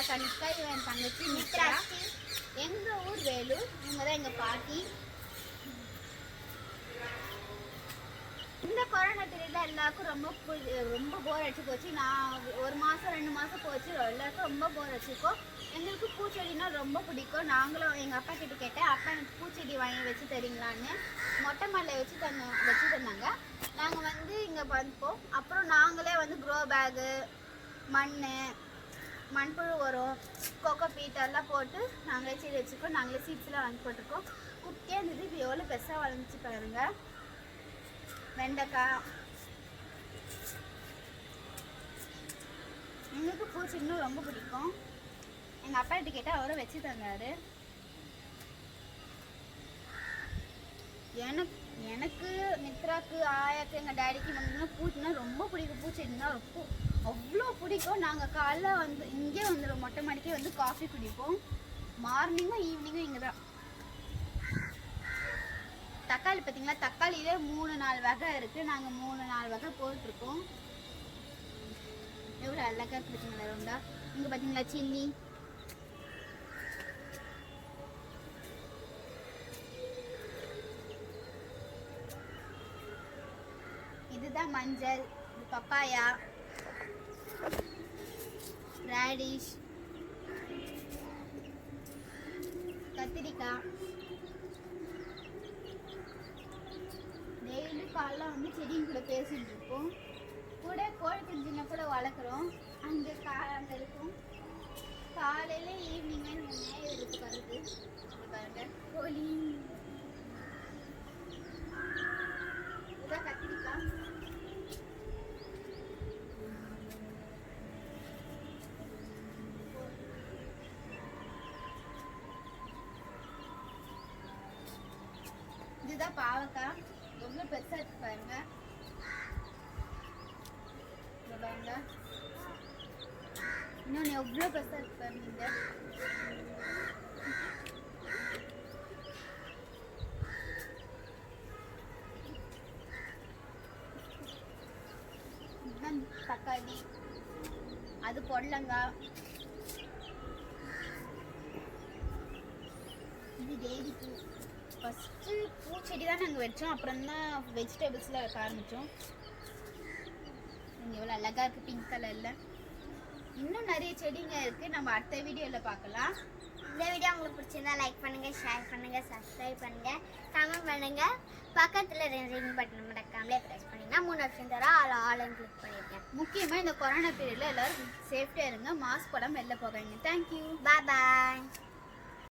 கனிஷ்கா, இவன் தங்கச்சி மித்ரா. எங்கள் ஊர் வேலூர். இவங்க தான் எங்கள் பாட்டி. இந்த கொரோனா பீரியட்ல எல்லாருக்கும் ரொம்ப போர் அடிச்சு போச்சு. நான் 1 மாதம் 2 மாதம் போச்சு, எல்லாருக்கும் ரொம்ப போர் அடிச்சிருக்கோம். எங்களுக்கு பூச்செடினா ரொம்ப பிடிக்கும். நாங்களும் எங்கள் அப்பா கிட்ட கேட்டேன், அப்பா எனக்கு பூச்செடி வாங்கி வச்சு தரீங்களான்னு. மொட்டை மாடியில் வச்சு தந்தாங்க. நாங்கள் வந்து இங்கே வந்துப்போம். அப்புறம் நாங்களே வந்து க்ரோ பேகு, மண்புழு உரம், கொக்கோ பீட் எல்லாம் போட்டு நாங்களே செடி வச்சுருக்கோம். நாங்களே சீட்ஸ்லாம் வாங்கி போட்டிருக்கோம். குட்டியாக இருந்தது, இப்போ எவ்வளோ பெருசாக வளர்ந்துச்சு பாருங்க. வெண்டைக்காய். எங்களுக்கு பூச்சி இன்னும் ரொம்ப பிடிக்கும். எங்கள் அப்பா கிட்ட கேட்டால் அவரும் வச்சு தந்தார். எனக்கு மித்ராக்கு, ஆயாக்கு, எங்கள் டேடிக்கு வந்து பூச்சின்னா ரொம்ப பிடிக்கும். பூச்செடினா ரொம்ப அவ்வளோ பிடிக்கும். நாங்கள் காலைல வந்து இங்கே வந்துடுவோம், மொட்டை மாடிக்கே வந்து காஃபி குடிப்போம். மார்னிங்கும் ஈவினிங்கும் இங்கே தான். தக்காளி பார்த்தீங்களா, தக்காளியிலே 3-4 வகை இருக்குது. நாங்கள் 3-4 வகை போட்டிருக்கோம். எவ்வளோ அழகாக இருக்குதுங்களா ரவுண்டா. இங்கே பார்த்தீங்களா சில்லி. இதுதான் மஞ்சள், பப்பாயா, ரேடிஷ், கத்திரிக்காய். டெய்லி காலைல வந்து செடியும் கூட பேசிகிட்டு இருக்கோம். கூட கோழி குஞ்சுங்க கூட வளர்க்குறோம். அங்கே இருக்கும். காலையில் ஈவினிங்கே நம்ம மேயறதுக்கு வருது பாருங்க கோழி. இதுதான் கத்திரிக்காய். இதுதான் பாவக்காய். எவ்வளோ பெருசாக இருக்கு பாருங்க. இன்னொன்று எவ்வளோ பெருசாக இருக்கு பாருங்க. இதுதான் தக்காளி. அது பொடலங்காய். இது டெய்லி பூ. ஃபஸ்ட்டு பூச்செடி தான் நாங்கள் வச்சோம், அப்புறம் தான் வெஜிடபிள்ஸில் வைக்க ஆரம்பித்தோம். இங்கே எவ்வளோ அழகாக இருக்குது பிங்க் கலரில். இன்னும் நிறைய செடிங்க இருக்குது, நம்ம அடுத்த வீடியோவில் பார்க்கலாம். இந்த வீடியோ உங்களுக்கு பிடிச்சிருந்தா லைக் பண்ணுங்கள், ஷேர் பண்ணுங்கள், சப்ஸ்கிரைப் பண்ணுங்கள், கமெண்ட் பண்ணுங்கள். பக்கத்தில் ரிங் பட்டன் மறக்காமலே ப்ரெஸ் பண்ணிங்கன்னா 3 ஆப்ஷன் தர ஆல் கிளிக் பண்ணியிருக்கேன். முக்கியமாக இந்த கொரோனா பீரியடில் எல்லோரும் சேஃப்டியாக இருங்க, மாஸ்க் போடாமல் வெளில போகாதீங்க. தேங்க்யூ, பாய்.